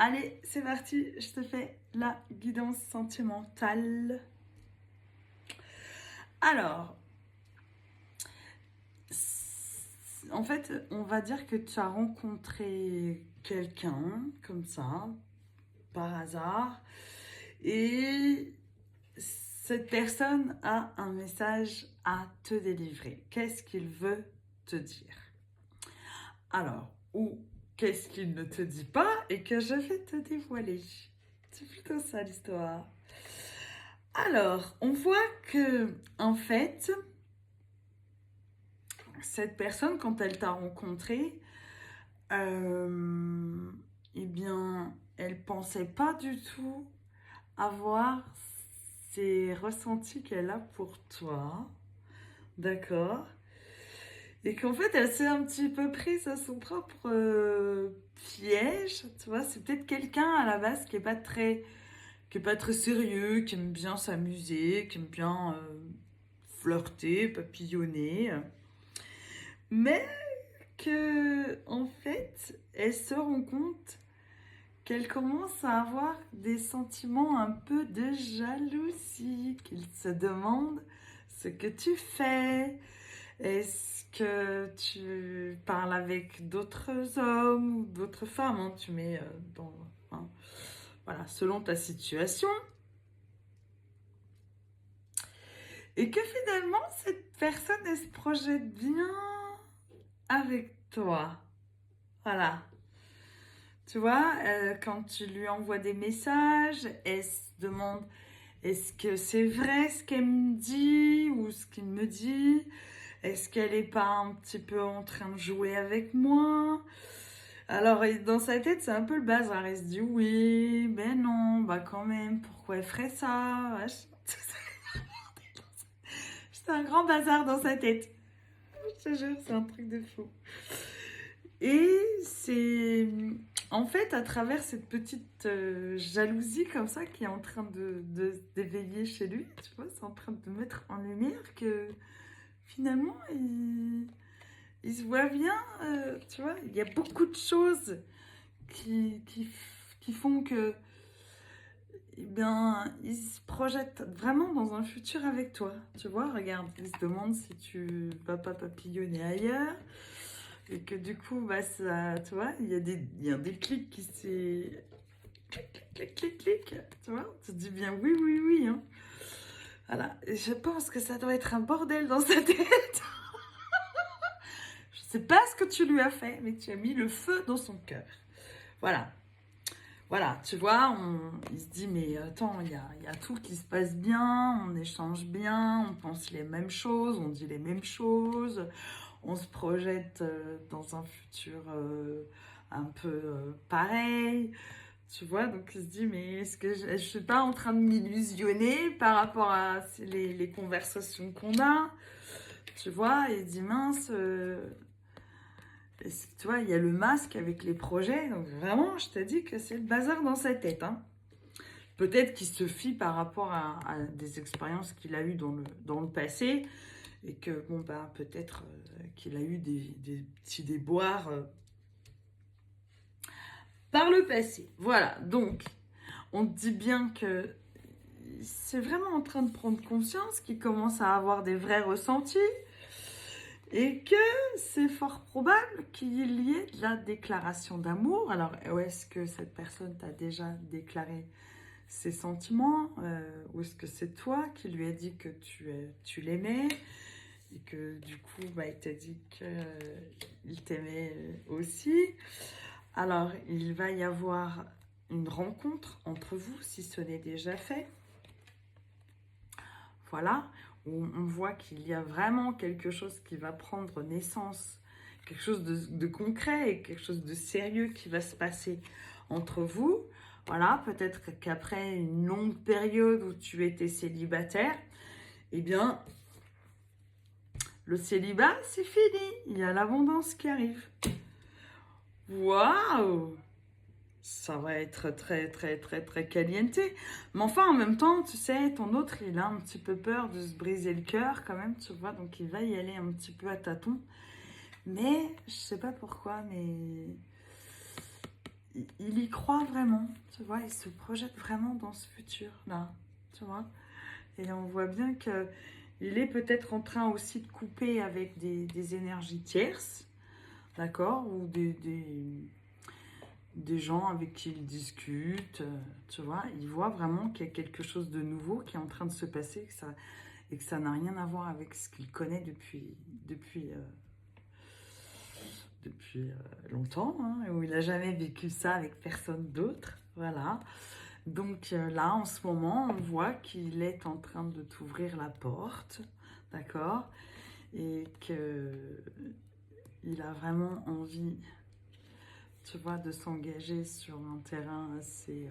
Allez, c'est parti, je te fais la guidance sentimentale. Alors, en fait, on va dire que tu as rencontré quelqu'un comme ça, par hasard, et cette personne a un message à te délivrer. Qu'est-ce qu'il veut te dire? Alors, ou qu'est-ce qu'il ne te dit pas et que je vais te dévoiler? C'est plutôt ça l'histoire. Alors, on voit que, en fait, cette personne, quand elle t'a rencontré, eh bien, elle pensait pas du tout avoir ces ressentis qu'elle a pour toi, d'accord? Et qu'en fait, elle s'est un petit peu prise à son propre piège, tu vois? C'est peut-être quelqu'un à la base qui est pas très sérieux, qui aime bien s'amuser, qui aime bien flirter, papillonner, mais que en fait, elle se rend compte qu'elle commence à avoir des sentiments un peu de jalousie, qu'il se demande ce que tu fais. Est-ce que tu parles avec d'autres hommes ou d'autres femmes, hein, tu mets dans... hein, voilà, selon ta situation. Et que finalement, cette personne, elle se projette bien avec toi. Voilà. Tu vois, quand tu lui envoies des messages, elle se demande est-ce que c'est vrai ce qu'elle me dit ou ce qu'il me dit? Est-ce qu'elle est pas un petit peu en train de jouer avec moi? Alors, dans sa tête, c'est un peu le bazar. Elle se dit oui, ben non, bah quand même, pourquoi elle ferait ça? C'est un grand bazar dans sa tête. Je te jure, c'est un truc de fou. Et c'est en fait à travers cette petite jalousie comme ça qui est en train d'éveiller chez lui, tu vois, c'est en train de mettre en lumière que finalement il se voit bien, tu vois, il y a beaucoup de choses qui font que eh bien, il se projette vraiment dans un futur avec toi. Tu vois, regarde, il se demande si tu vas pas papillonner ailleurs. Et que du coup, bah, ça, tu vois, il y a des clics qui s'est... Clic, clic, clic, clic, clic. Tu vois, tu te dis bien oui, oui, oui. Hein. Voilà. Et je pense que ça doit être un bordel dans sa tête. Je sais pas ce que tu lui as fait, mais tu as mis le feu dans son cœur. Voilà. Voilà, tu vois, il se dit, mais attends, il y a tout qui se passe bien, on échange bien, on pense les mêmes choses, on dit les mêmes choses, on se projette dans un futur un peu pareil, tu vois, donc il se dit, mais est-ce que je suis pas en train de m'illusionner par rapport à les conversations qu'on a, tu vois, et il dit, mince... tu vois, il y a le masque avec les projets. Donc vraiment, je t'ai dit que c'est le bazar dans sa tête. Hein. Peut-être qu'il se fie par rapport à des expériences qu'il a eues dans le passé. Et que, bon, ben, peut-être qu'il a eu des petits déboires par le passé. Voilà. Donc, on te dit bien que c'est vraiment en train de prendre conscience qu'il commence à avoir des vrais ressentis. Et que c'est fort probable qu'il y ait de la déclaration d'amour. Alors, est-ce que cette personne t'a déjà déclaré ses sentiments ou est-ce que c'est toi qui lui as dit que tu l'aimais et que du coup, bah, il t'a dit qu'il t'aimait aussi. Alors, il va y avoir une rencontre entre vous si ce n'est déjà fait. Voilà, où on voit qu'il y a vraiment quelque chose qui va prendre naissance, quelque chose de concret et quelque chose de sérieux qui va se passer entre vous. Voilà, peut-être qu'après une longue période où tu étais célibataire, eh bien, le célibat, c'est fini. Il y a l'abondance qui arrive. Waouh! Ça va être très, très, très, très caliente. Mais enfin, en même temps, tu sais, ton autre, il a un petit peu peur de se briser le cœur quand même, tu vois. Donc, il va y aller un petit peu à tâtons. Mais, je sais pas pourquoi, mais il y croit vraiment, tu vois, il se projette vraiment dans ce futur-là, tu vois. Et on voit bien que il est peut-être en train aussi de couper avec des énergies tierces, d'accord, ou des gens avec qui il discute, tu vois. Il voit vraiment qu'il y a quelque chose de nouveau qui est en train de se passer, et que ça n'a rien à voir avec ce qu'il connaît depuis longtemps, hein, où il n'a jamais vécu ça avec personne d'autre. Voilà. Donc là, en ce moment, on voit qu'il est en train de t'ouvrir la porte, d'accord? Et qu'il a vraiment envie, tu vois, de s'engager sur un terrain assez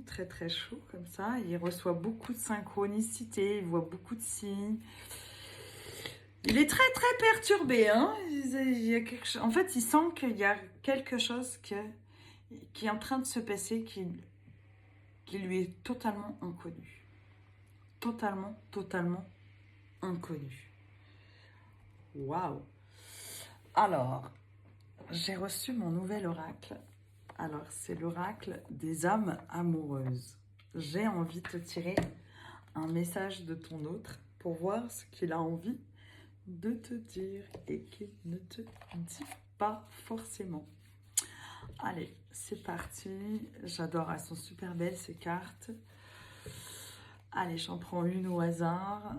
très très chaud comme ça. Il reçoit beaucoup de synchronicité, il voit beaucoup de signes. Il est très très perturbé, hein. Il y a en fait, il sent qu'il y a quelque chose qui est en train de se passer qui lui est totalement inconnu. Totalement inconnu. Waouh! Alors, j'ai reçu mon nouvel oracle. Alors, c'est l'oracle des âmes amoureuses. J'ai envie de te tirer un message de ton autre pour voir ce qu'il a envie de te dire et qu'il ne te dit pas forcément. Allez, c'est parti. J'adore, elles sont super belles ces cartes. Allez, j'en prends une au hasard.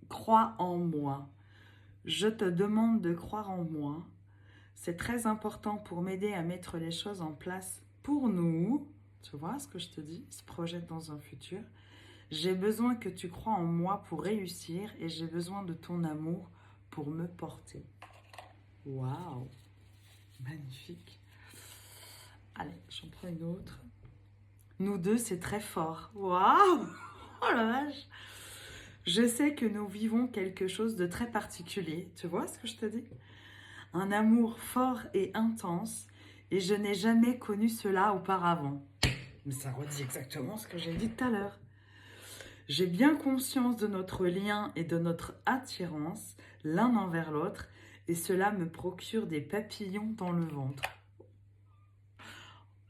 Crois en moi. Je te demande de croire en moi. C'est très important pour m'aider à mettre les choses en place pour nous. Tu vois ce que je te dis? Il se projette dans un futur. J'ai besoin que tu crois en moi pour réussir et j'ai besoin de ton amour pour me porter. Waouh! Magnifique. Allez, j'en prends une autre. Nous deux, c'est très fort. Waouh! Oh la vache! Je sais que nous vivons quelque chose de très particulier. Tu vois ce que je te dis? Un amour fort et intense, et je n'ai jamais connu cela auparavant. Mais ça redit exactement ce que j'ai dit tout à l'heure. J'ai bien conscience de notre lien et de notre attirance l'un envers l'autre, et cela me procure des papillons dans le ventre.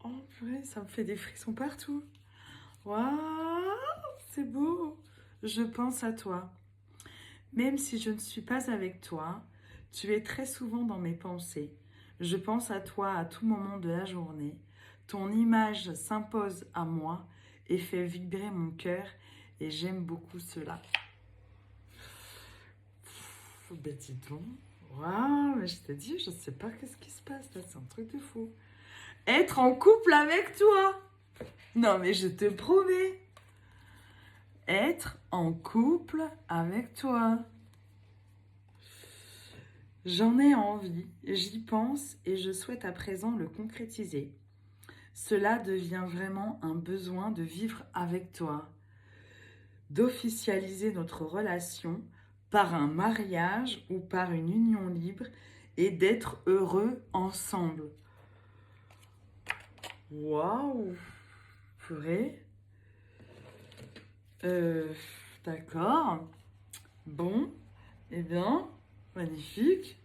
Oh purée, ça me fait des frissons partout. Waouh, c'est beau. Je pense à toi. Même si je ne suis pas avec toi, tu es très souvent dans mes pensées. Je pense à toi à tout moment de la journée. Ton image s'impose à moi et fait vibrer mon cœur et j'aime beaucoup cela. Ben dis donc. Waouh, mais je t'ai dit, je ne sais pas qu'est-ce qui se passe là, c'est un truc de fou. Être en couple avec toi. Non mais je te promets. Être en couple avec toi. J'en ai envie, j'y pense et je souhaite à présent le concrétiser. Cela devient vraiment un besoin de vivre avec toi, d'officialiser notre relation par un mariage ou par une union libre et d'être heureux ensemble. Waouh, purée. D'accord. Bon, eh bien, magnifique.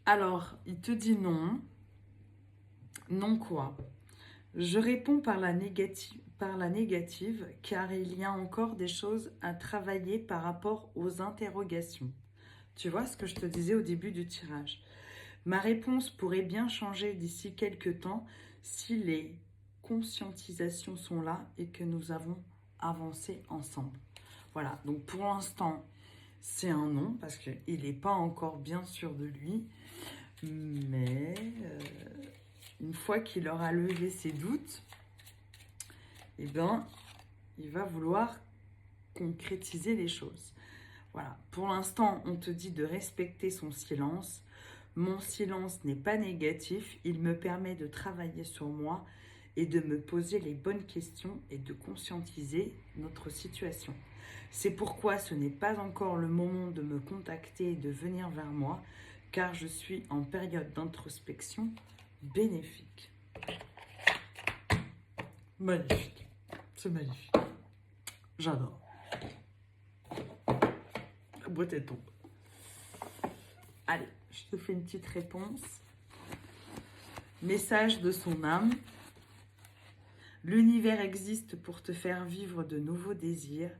Alors, il te dit non. Non quoi? Je réponds par la négative, car il y a encore des choses à travailler par rapport aux interrogations. Tu vois ce que je te disais au début du tirage. Ma réponse pourrait bien changer d'ici quelques temps si les conscientisations sont là et que nous avons avancé ensemble. Voilà, donc pour l'instant, c'est un non, parce qu'il n'est pas encore bien sûr de lui, mais une fois qu'il aura levé ses doutes, eh bien, il va vouloir concrétiser les choses. Voilà, pour l'instant, on te dit de respecter son silence. Mon silence n'est pas négatif, il me permet de travailler sur moi et de me poser les bonnes questions et de conscientiser notre situation. C'est pourquoi ce n'est pas encore le moment de me contacter et de venir vers moi, car je suis en période d'introspection bénéfique. Magnifique, c'est magnifique. J'adore. La boîte est tombe. Allez, je te fais une petite réponse. Message de son âme. L'univers existe pour te faire vivre de nouveaux désirs.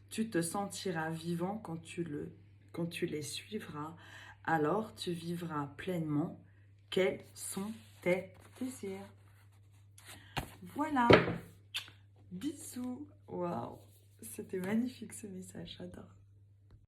Tu te sentiras vivant quand tu les suivras. Alors tu vivras pleinement. Quels sont tes désirs? Voilà. Bisous. Waouh. C'était magnifique ce message, j'adore.